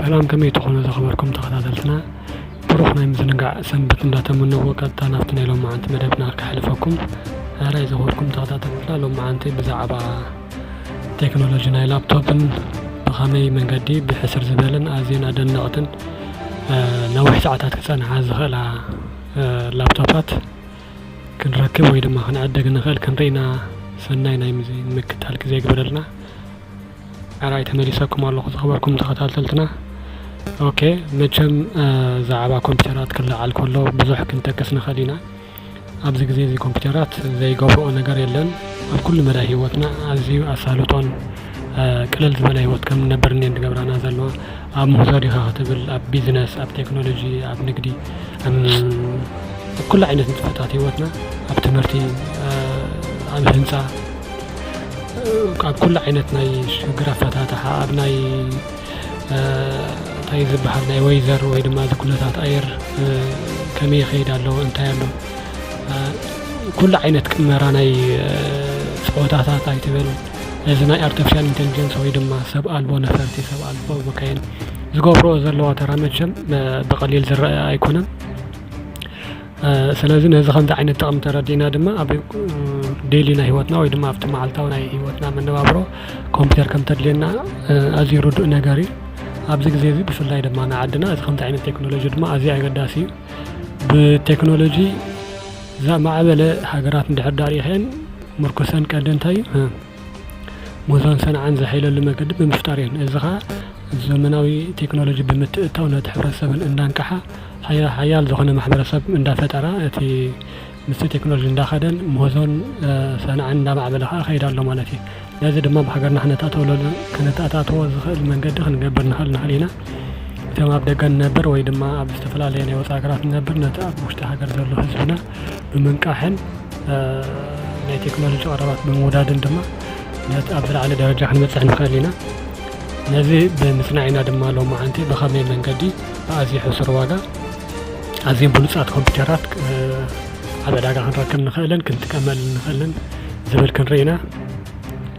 سلام كم يتخون خبركم تخاطلتنا بروحنا يمزنقع سنبت نداتمنا وقتا نافتنا لو ما أنت مدبنا كحلفكم هاي زهوركم تخاطلتنا لو ما أنت بزعبا تكنولوجيا لابتوب بخامي من قدي بحسر زبالن أزين أدن نقطن نوح ساعات كسان حازخلا لابتوبات كنركب ويد ما خنعدق نخل كنرينا سناينا يمزي مكت هالك زي قبلنا أراي تمريسكم الله خبركم تخاطلتنا اوكي مچم زعبا كمبيوترات كلها على كله بزح كنت كسنا خلينا ابز غزي زي كمبيوترات زي غوفو نغير يلن كل مدى هيوتنا ازي اسالطون قلل زبل هيوت كم نبرني ندغبرانا زلوا اب مهزاري خاطبل اب بيزنس اب تكنولوجي اب نقدي كل عينة نتفتات هيوتنا اب تمرتي اب هنسا اب كل عينتنا شغرافات اب ناي تايز بحال ناي ويزر وي دما كلታት اير كمي خيد الله انت يالله كل عينت قمرا ناي صوتاتات ايتبل ازنا ارتفيشال انتليجنس وي دما سب البو نفرتي سب البو مكاين زغبرو زلوا ترامجم بقليل زرا ايكونن سلازم هذا خمسة عين التقم تردينا دما أبي ديلينا هيوتنا ويدما أفتح معلتاونا هيوتنا من نوابرو كمبيوتر كم تدلينا أزيرو دو نجاري أبزق زي بفلاي دما أنا عندنا هذا خمسة عين التكنولوجيا دما أزي عقداسي بالتكنولوجي زا معبلة حجرات ندحر داري حين مركزان كادنتاي موزان سنة عن زحيل اللي ما قد بمفتارين إذا زمناوي تكنولوجي بمتأتة ونتحرر سبب إندانكحة حيال زخنا محبرسب من دافترة أتي مثل تكنولوجيا داخدن موزون سنة عندنا معبلها خير الله مالتي لازم ما بحجرنا إحنا تأتوا كنا تأتوا زخل من قد خن قبل نخلينا تما أبدأ نبر ويدما أبستفلا لينا وساكرات نبر نتأب مشتاق زلوا حزبنا بمنكحن ناي تكنولوجيا قربت بموداد دما نتأب على درجة إحنا متسعين خلينا نزي بمصنعنا دما لو ما أنتي بخمي من قدي أزي حسر واقع أزين بلوسات كمبيوترات على داقة هنركب نخلن كنت كمل نخلن زبل كنرينا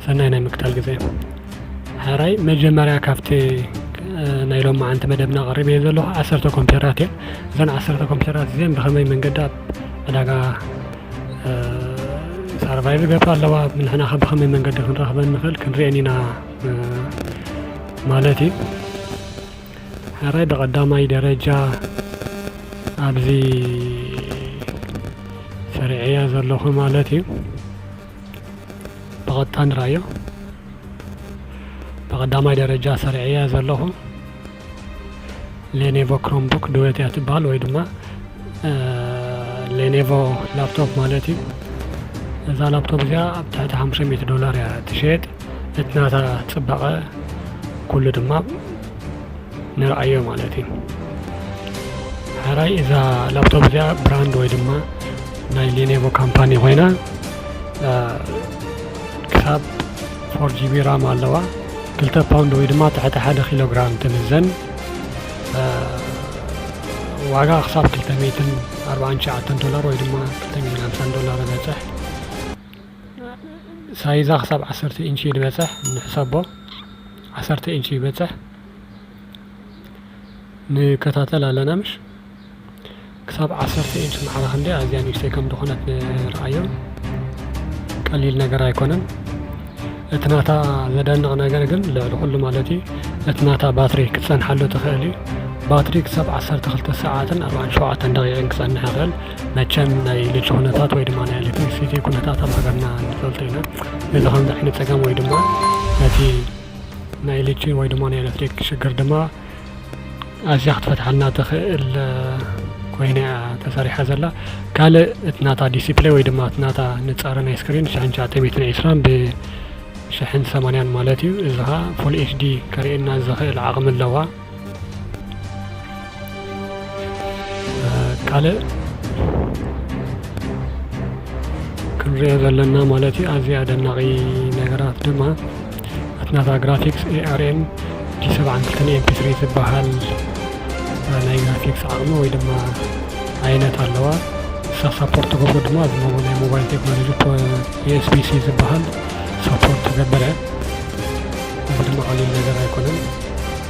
سناينا مكتال قزي هاراي مجمريا كافتي نايلو ما أنت مدبنا غريب يزلوها 10 كمبيوترات زين 10 كمبيوترات زين بخمي من قداب داقة سارفايف قبل لوا من هنا بخمي من قد نرخب نخل كنرينينا مالتي هاراي بقدامي درجة أبزي سريعية زلوخو مالتي بغطان رايو بقدامي درجة سريعية زلوخو لينيفو كروم بوك دويتي اتبال ويدما لينيفو لابتوب مالتي إذا لابتوب زيا بتاعت $500 يا تشيت اتناتا تصبقه كل دما نرأيه مالتي هاي إذا لابتوب زيا براند ويدما ناي لينيفو كامباني هنا كتاب 4GB رام اللوا 3 باوند ويدما تحت 1 كيلوغرام تمزن واقع حساب $340 ويدما $350 بيصح سايزا حساب 10 إنشي بيصح نحسبه 10 إنشي بيصح نكتاتل على مش كتاب 10 إنش محل خندي أزيان يشتكم دخونت رأيو قليل نقر يكونن اتناتا زدنا نقر قل لكل مالتي اتناتا باتري كتسان حلو تخيلي باتري كساب 10 ساعات 4 دقيقة كتسان حقل نتشم ناي لجهونتات ويدمان الكتريسيتي كونتات بغرنا نفلتينا إذا هم دحين تساقام ويدمان نتي ناي لجين ويدمان الكتريك شكر دما أزياخت فتحلنا تخيل وينا تساريح زلا قال اتناتا ديسبلاي ويدما اتناتا نتصارنا سكرين شحن شاتي 220 بشحن 80 مالتي إذا فول اتش دي كرينا زخي العقم اللوا قال كنري زلنا مالتي ازياده نغي نغرات دما اتناتا جرافيكس ARM G7 MP3 زبحال ناي جرافيكس عقم ويدما عينات اللوا سابورت قبل دما موبايل تكنولوجي USB-C زبحال سابورت قبله بدما قليل نظر يكونن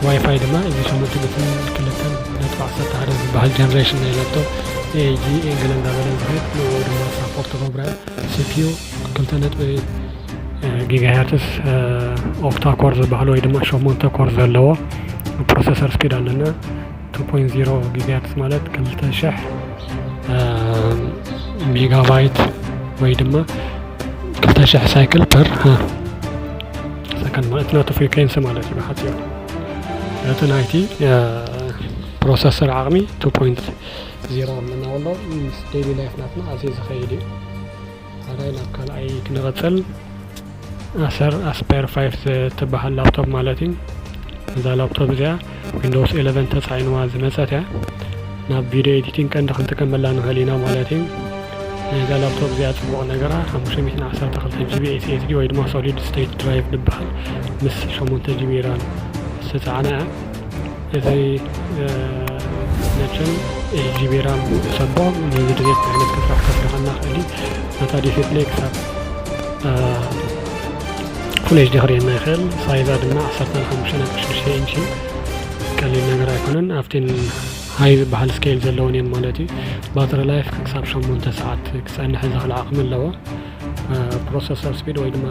ዋይፋይ ድማ እዚ 8.2.11 ዝበሃል ጀነሬሽን ናይ ላፕቶፕ AG ኤንግል እንዳበለ ዝኸድ ድማ ሳፖርት ፕሮግራም CPU 2 ጊጋሄርትስ ኦክታ ኮር ዝበሃል ወይ ድማ 8 ኮር ዘለዎ ፕሮሰሰር ስፒድ ኣለና 2.0 ጊጋሄርትስ ማለት 2000 ሜጋባይት ወይ ድማ 2000 ሳይክል ፐር ሰከንድ ማለት ነው ፍሪኩዌንሲ ማለት ነው ሓፂሩ እቲ ናይቲ ፕሮሰሰር ዓቕሚ 2.0 ምናውሎ ምስ ዴይሊ ላይፍ ናትና ኣዝዩ ዝኸይድ እዩ ኣዳይ ናብ ካልኣይ ክንቐፅል ኣሰር ኣስፓየር 5 ትበሃል ላፕቶፕ ማለት እዩ እዛ ላፕቶፕ እዚኣ ዊንዶውስ 11 ተፃዒንዋ ዝመፀት እያ ናብ ቪድዮ ኤዲቲንግ ቀንዲ ክንጥቀመላ ንኽእል ኢና ማለት እዩ ናይዛ ላፕቶፕ እዚኣ ፅቡቕ ነገራ 512 ጂቢ SSD ወይ ድማ ሶሊድ ስቴት ድራይቭ ዝበሃል ምስ 8 ጂቢ ራም ዝተፃዕነ እያ እዚ ነችን ጂቢ ራም ሰቦ ንዝድሌት ዓይነት ክስራሕ ከስርሐና ክእሊ ነታ ዲስፕሌይ ክሳብ ፉል ኤችዲ ክርየና ይኽእል ሳይዛ ድማ 15.6 ኢንች ቀሊል ነገር ኣይኮነን ኣብተን ሃይ ዝበሃል ስኬል ዘለዎን እዮም ማለት እዩ ባትሪ ላይፍ ክሳብ 8 ሰዓት ክፀንሕ ዝኽእል ዓቕሚ ኣለዎ ፕሮሰሰር ስፒድ ወይ ድማ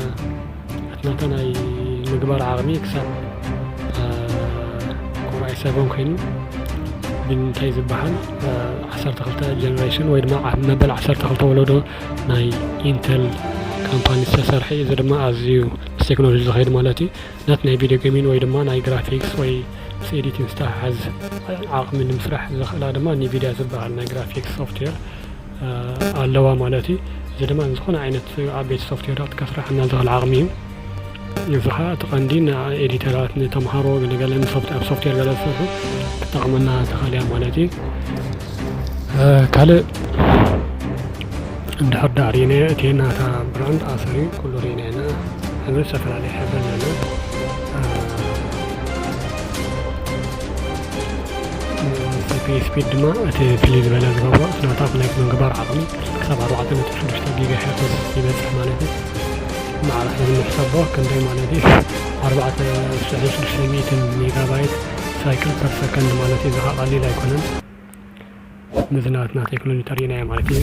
እትናተ ናይ ምግባር ዓቕሚ ክሳብ ኮራይ 7 ኮይኑ ብንታይ ዝበሃል 12 ጀነሬሽን ወይ ድማ መበል 12 ወለዶ ናይ ኢንተል ካምፓኒ ዝተሰርሐ እዚ ድማ ኣዝዩ ምስ ቴክኖሎጂ ዝኸይድ ማለት እዩ ናት ናይ ቪድዮ ጌሚንግ ወይ ድማ ናይ ግራፊክስ ወይ ምስ ኤዲቲንግ ዝተሓሓዝ ዓቕሚ ንምስራሕ ዝኽእላ ድማ ኒቪድያ ዝበሃል ናይ ግራፊክስ ሶፍትዌር ኣለዋ ማለት እዩ እዚ ድማ ዝኾነ ዓይነት ዓበይቲ ሶፍትዌራት ከስራሕና ዝኽእል ዓቕሚ እዩ እዚ ከዓ እቲ ቀንዲ ንኤዲተራት ንተምሃሮ ገለ ኣብ ሶፍትዌር ገለ ዝሰርሑ ክጠቕመና ትኽእል እያ ማለት እዩ ካልእ እንድሕር ዳ ርኢናዮ እቲ ናታ ብራንድ ኣሰሪ ኩሉ ርኢና ኢና ሕብሪ ዝተፈላለየ ሕብሪ ኣለና CPU ስፒድ ድማ እቲ ፍልይ ዝበለ ዝገብሮ ናታ ናይ ምግባር ዓቕሚ ክሳብ 4.6 ጊጋሄርትዝ ይበፅሕ ማለት እዩ ማዕረፍ ንምሕሰቦ ክንደይ ማለት እዩ 4.600 ሜጋባይት ሳይክል ፐር ሰከንድ ማለት እዩ ዝኻ ቀሊል ኣይኮነን ንዝናትና ቴክኖሎጂ ተርኢናዮ ማለት እዩ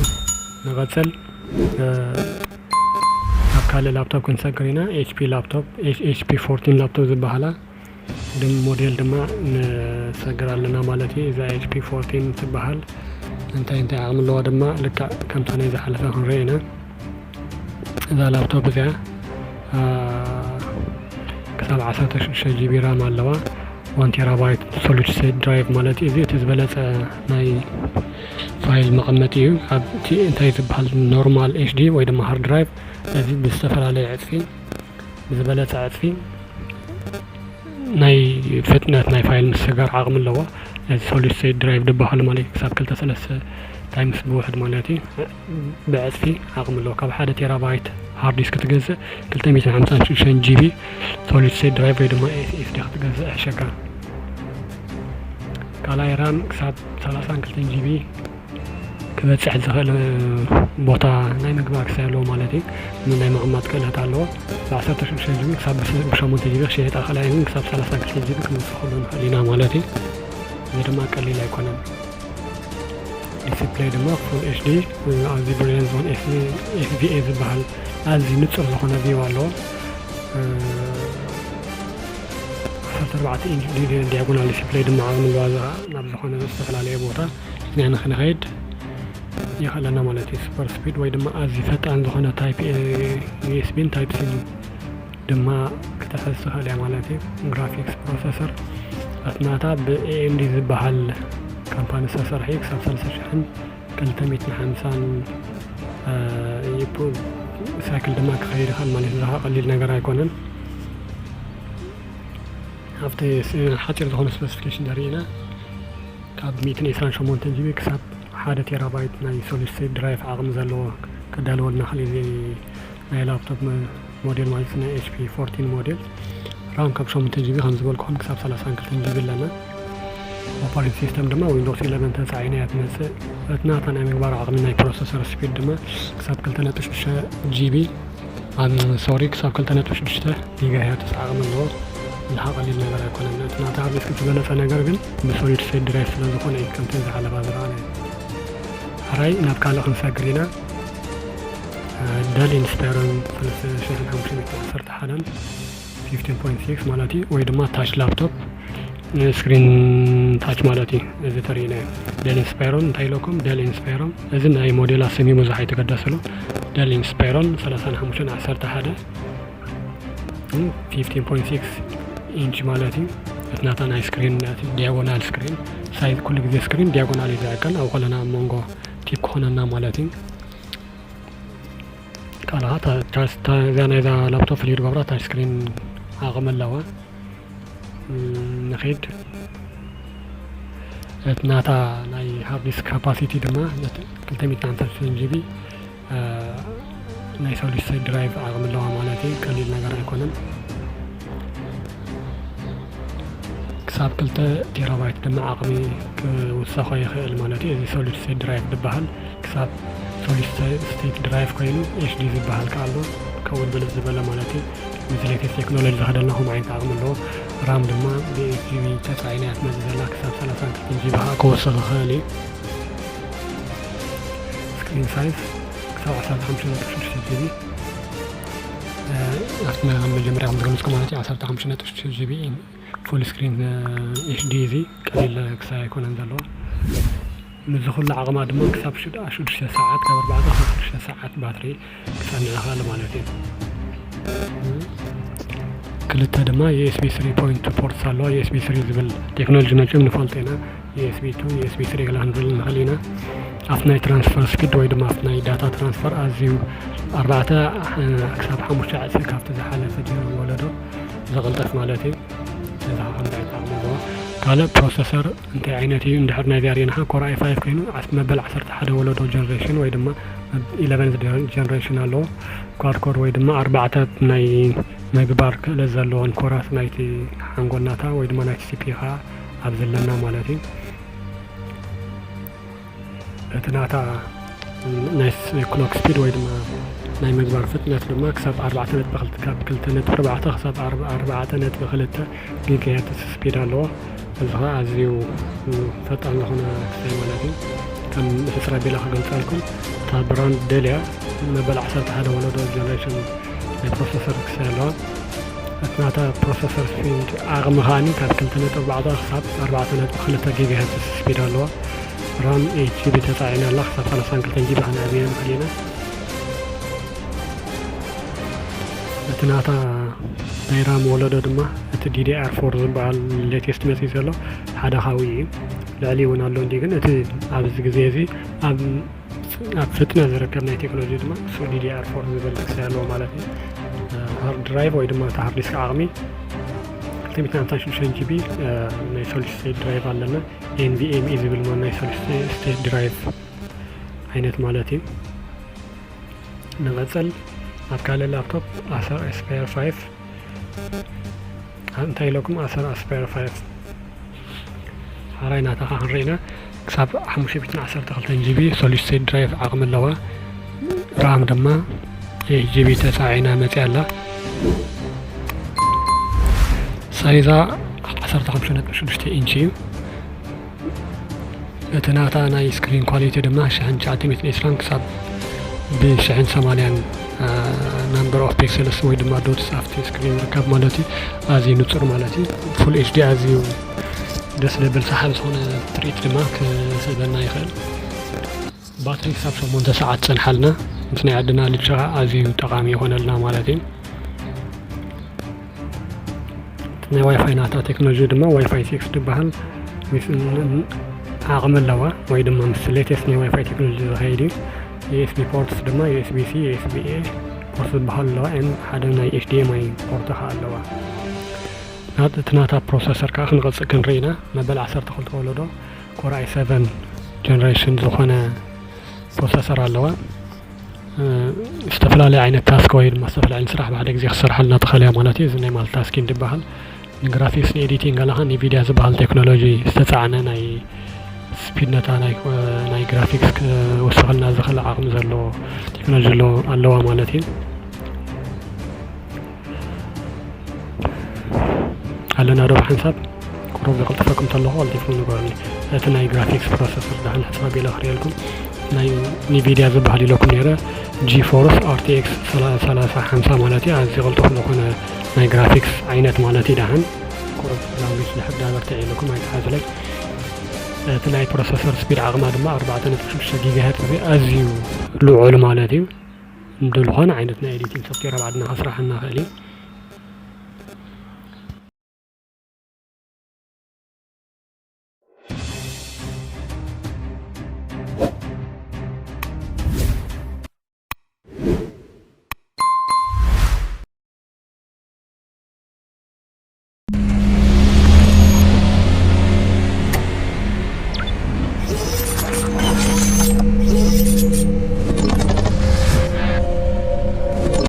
ንቐፅል ኣብ ካልእ ላፕቶፕ ክንሰግር ኢና HP ላፕቶፕ HP 14 ላፕቶፕ ዝበሃላ ሞዴል ድማ ንሰግር ኣለና ማለት እዩ እዛ HP 14 ትበሃል እንታይ ዓቕሚ ኣለዋ ድማ ልክዕ ከምታ ናይ ዝሓለፈ ክንሪኦ ኢና እዛ ላፕቶፕ እዚኣ ክሳብ 16 ጂቢ ራም ኣለዋ 1 ቴራባይት ሶሊድ ስቴት ድራይቭ ማለት እዩ እዚ እቲ ዝበለፀ ናይ ፋይል መቐመጢ እዩ ኣብቲ እንታይ ዝበሃል ኖርማል HD ወይ ድማ ሃርድ ድራይቭ እዚ ብዝተፈላለየ ዕፅፊ ብዝበለፀ ዕፅፊ ናይ ፍጥነት ናይ ፋይል ምስጋር ዓቕሚ ኣለዎ እዚ ሶሊድ ስቴት ድራይቭ ዝበሃል ማለት ክሳብ 2-3 ታይምስ ብውሕድ ማለት እዩ ብዕፅፊ ዓቕሚ ኣለዎ ካብ 1 ቴራባይት ሃርድ ዲስክ ክትገዝእ 256 ጂቢ ሶሊድ ስቴት ድራይቭ ወይ ድማ SSD ክትገዝእ ሕሸካ ካልኣይ ራም ክሳብ 32 ጂቢ ክበፅሕ ዝኽእል ቦታ ናይ ምግባር ክሳይ ኣለዎ ማለት እዩ ናይ ምቕማጥ ክእለት ኣለዎ ብ16 ጂቢ ክሳብ ብ8 ጂቢ ክሽየጥ ካልኣይ ግን ክሳብ 32 ጂቢ ክንውስኸሉ ንኽእል ኢና ማለት እዩ እዚ ድማ ቀሊል ኣይኮነን ዲስፕሌይ ድማ ፉል ኤችዲ ኣዝዩ ብሪሊየንት ዝኮነ FVA ዝበሃል ኣዝዩ ንፁር ዝኾነ ቪው ኣለዎ 14 ኢንች ዲያጎናል ዲስፕሌይ ድማ ዓቕሚ ኣለዋ ናብ ዝኾነ ዝተፈላለየ ቦታ ንሕና ንኽንኸይድ ይኽእለና ማለት እዩ ሱፐር ስፒድ ወይ ድማ ኣዝዩ ፈጣን ዝኾነ ታይፕ ዩኤስቢን ታይፕ ሲ ድማ ክትሕዝ ትኽእል እያ ማለት እዩ ግራፊክስ ፕሮሰሰር ኣትናታ ብኤኤምዲ ዝበሃል ካምፓኒ ዝተሰርሐ ክሳብ 3250 ሳይክል ድማ ክኸይድ ይኽእል ማለት እዩ ቀሊል ነገር ኣይኮነን ኣብቲ ሓፂር ዝኾነ ስፔሲፊኬሽን ንሪኢና ካብ 128 ጂቢ ክሳብ 1 ቴራባይት ናይ ሶሊድ ስቴት ድራይቭ ዓቕሚ ዘለዎ ከዳልወልና ክእል እዚ ናይ ላፕቶፕ ሞዴል ማለት ናይ HP 14 ሞዴል ራም ካብ 8 ጂቢ ከም ዝበልኩኹም ክሳብ 32 ጂቢ ኣለና ኦፐሬቲንግ ሲስተም ድማ ዊንዶውስ 11 ተፃዒና እያ ትመፅእ እትናታ ናይ ምግባር ዓቕሚ ናይ ፕሮሰሰር ስፒድ ድማ ክሳብ 2.6 ጂቢ ክሳብ 2.6 ጊጋሄርትዝ ዓቕሚ ኣለዎ الحقليل ነገር አይኮንም ናታ ዲስክ ዝበለጸ ነገር ግን በሶሊድ ስቴት ድራይቭ ስለዝኾነ ከምቲ ዝሓለባ ዝረአነ አራይ ናብ ካልእ ክንሰግር ኢና ዳል ኢንስፓየርን 3511 15.6 ማለት እዩ ወይ ድማ ታች ላፕቶፕ ስክሪን ታች ማለት እዩ እዚ ተሪእና ዳል ኢንስፓየርን እንታይ ኢለኩም ዳል ኢንስፓየርን እዚ ናይ ሞዴላት ስሚ ብዙሕ ኣይተገደሰሉ ዳል ኢንስፓየርን 3511 15.6 ኢንች ማለት እዩ እትናታ ናይ ስክሪን ዲያጎናል ስክሪን ሳይዝ ኩሉ ግዜ ስክሪን ዲያጎናል ይዘአቀል ኣብ ኮለና መንጎ ቲፕ ኮነና ማለት እዩ ካልኣት ዛናይዛ ላፕቶፕ ፍልይ ገብራ ታች ስክሪን ዓቕሚ ኣለዋ ንኸይድ እትናታ ናይ ሃርድ ዲስክ ካፓሲቲ ድማ 256 ጂቢ ናይ ሶሊድ ስቴት ድራይቭ ዓቕሚ ኣለዋ ማለት እዩ ቀሊል ነገር ኣይኮነን ክሳብ 2 ቴራባይት ድማ ዓቕሚ ክውሰኸ ይኽእል ማለት እዩ እዚ ሶሊድ ስቴት ድራይቭ ዝበሃል ክሳብ ሶሊድ ስቴት ድራይቭ ኮይኑ ኤችዲ ዝበሃል ከኣሎ ከውን ብልፅ ዝበለ ማለት እዩ እዚ ሌቴስት ቴክኖሎጂ ዝኸደልናኹም ዓይነት ዓቕሚ ኣለዎ ራም ድማ ብኤችጂቢ ተፃዒና እያ ትመፅእ ዘላ ክሳብ 32 ጂቢ ክወስኽ ይኽእል እዩ ስክሪን ሳይዝ ክሳብ 15.6 ጂቢ ኣብቲ መጀመርያ ከም ዝገለፅኩ ማለት እዩ 15.6 ጂቢ ፉል ስክሪን ኤችዲ እዚ ቀሊል ክሳብ ኣይኮነን ዘለዎ ነዚ ኩሉ ዓቕማ ድማ ክሳብ 6 ሰዓት ካብ 4 ክሳብ 6 ሰዓት ባትሪ ክፀንዕ ይኽእል ማለት እዩ ክልተ ድማ ዩኤስቢ 3.2 ፖርትስ ኣለዋ ዩኤስቢ 3 ዝብል ቴክኖሎጂ መጪም ንፈልጦ ኢና ዩኤስቢ 2 ዩኤስቢ 3 ገላ ክንብል ንኽእል ኢና ኣብቲ ናይ ትራንስፈር ስፒድ ወይ ድማ ኣብቲ ናይ ዳታ ትራንስፈር ኣዝዩ 4 ክሳብ 5 ዓፅፊ ካብቲ ዝሓለፈ ወለዶ ዘቕልጠፍ ማለት እዩ እዛ ከምዚ ዓይነት ዓቕሚ ኣለዋ ካልእ ፕሮሰሰር እንታይ ዓይነት እዩ እንድሕር ናይ ዚኣርየናኻ ኮር ኣይ 5 ኮይኑ መበል 11 ወለዶ ጀነሬሽን ወይ ድማ 11 ጀነሬሽን ኣለዎ ኳድ ኮር ወይ ድማ 4 ናይ ምግባር ክእለት ዘለዎን ኮራት ናይቲ ሓንጎልናታ ወይ ድማ ናይቲ ሲፒኻ ኣብ ዘለና ማለት እዩ እቲ ናታ ናይ ክሎክ ስፒድ ወይ ድማ ናይ ምግባር ፍጥነት ድማ ክሳብ 4.2 ካብ 2.4 ክሳብ 4.2 ጊጋሄርትዝ ስፒድ ኣለዎ እዚ ከዓ ኣዝዩ ፈጣን ዝኾነ ክሳይ ማለት እዩ ከም ሕስራ ቤላ ክገልፀልኩም እታ ብራንድ ደልያ መበል 11 ወለዶ ጀነሬሽን ናይ ፕሮሰሰር ክሳይ ኣለዋ እትናታ ፕሮሰሰር ስፒድ ዓቕሚ ከዓኒ ካብ 2.4 ክሳብ 4.2 ጊጋሄርትዝ ስፒድ ኣለዋ ራም 8 ጂቢ ተፃዒና ኣላ ክሳብ 32 ጂቢ ክንዕብየ ንኽእል ኢና እቲ ናታ ናይ ራም ወለዶ ድማ እቲ DDR4 ዝበሃል ሌቴስት መፅኡ ዘሎ ሓደ ካውኢ እዩ ልዕሊ እውን ኣሎ እንዲ ግን እቲ ኣብዚ ግዜ እዚ ኣብ ፍጥነት ዝርከብ ናይ ቴክኖሎጂ ድማ እሱ DDR4 ዝብል ክሳይ ኣለዎ ማለት እዩ ሃርድ ድራይቭ ወይ ድማ እቲ ሃርድ ዲስክ ዓቕሚ 256 ጂቢ ናይ ሶሊድ ስቴት ድራይቭ ኣለና NVMe ዝብል ናይ ሶሊድ ስቴት ድራይቭ ዓይነት ማለት እዩ ንቐፅል ኣብ ካልእ ላፕቶፕ Acer Aspire 5 እንታይ ኢለኩም Acer Aspire 5 ሓራይ ናታኻ ክንሪኢና ክሳብ 512 ጂቢ ሶሊድ ስቴት ድራይቭ ዓቕሚ ኣለዋ ራም ድማ 8 ጂቢ ተፃዒና መፅኣ ኣላ ሳይዛ 15.6 ኢንች እዩ እቲ ናታ ናይ ስክሪን ኳሊቲ ድማ 1920 ክሳብ ብ1080 ናምበር ኦፍ ፒክሰልስ ወይ ድማ ዶትስ ኣብቲ ስክሪን ዝርከብ ማለት እዩ ኣዝዩ ንፁር ማለት እዩ ፉል ኤችዲ ኣዝዩ ደስ ዝብል ሰሓቢ ዝኾነ ትርኢት ድማ ክስበና ይኽእል ባትሪ ክሳብ 8 ሰዓት ፀንሓልና ምስ ናይ ዓድና ልጫ ኣዝዩ ጠቃሚ ይኾነልና ማለት እዩ ናይ ዋይፋይ ናታ ቴክኖሎጂ ድማ ዋይፋይ 6 ዝበሃል ዓቕሚ ኣለዋ ወይ ድማ ምስ ሌቴስት ናይ ዋይፋይ ቴክኖሎጂ ዝኸይድ እዩ USB ፖርትስ ድማ USB-C USB-A ፖርት ዝበሃል ኣለዋ ሓደ ናይ HDMI ፖርት ከዓ ኣለዋ እቲ ናታ ፕሮሰሰር ከዓ ክንቐፅእ ክንሪኢና መበል 12 ወለዶ ኮር i7 ጀነሬሽን ዝኾነ ፕሮሰሰር ኣለዋ ዝተፈላለዩ ዓይነት ታስክ ወይ ድማ ዝተፈላለዩ ስራሕ ብሓደ ግዜ ክሰርሓልና ትኽእል እያ ማለት እዩ እዚ ናይ ማልቲታስኪንግ ዝበሃል ንግራፊክስ ንኤዲቲንግ ኣለኻ ንቪድዮ ዝበሃል ቴክኖሎጂ ዝተፃዕነ ናይ ስፒድ ነታ ናይ ግራፊክስ ክወስኸልና ዝኽእል ዓቕሚ ዘለዎ ቴክኖሎጂ ኣለዋ ማለት እዩ ኣለና ዶ ሓንሳብ قرب يقلطفكم تلقوا التليفون نقولني تناي جرافيكس بروسيسور ده حسب بيلا خريلكم ناي نيفيديا زبحلي لكم نيرة جي فورس RTX 3050 مالتي عايز يغلطوا لكم ناي جرافيكس عينات مالتي دهن قرب لو مش لحد هذا تاعي لكم هاي حاجه لك تناي بروسيسور سبيد عقمه دما 4.6 جيجا هرتز ازيو لوعل مالتي ندلخون عينتنا اديتين سوفتوير بعدنا اسرح لنا خالي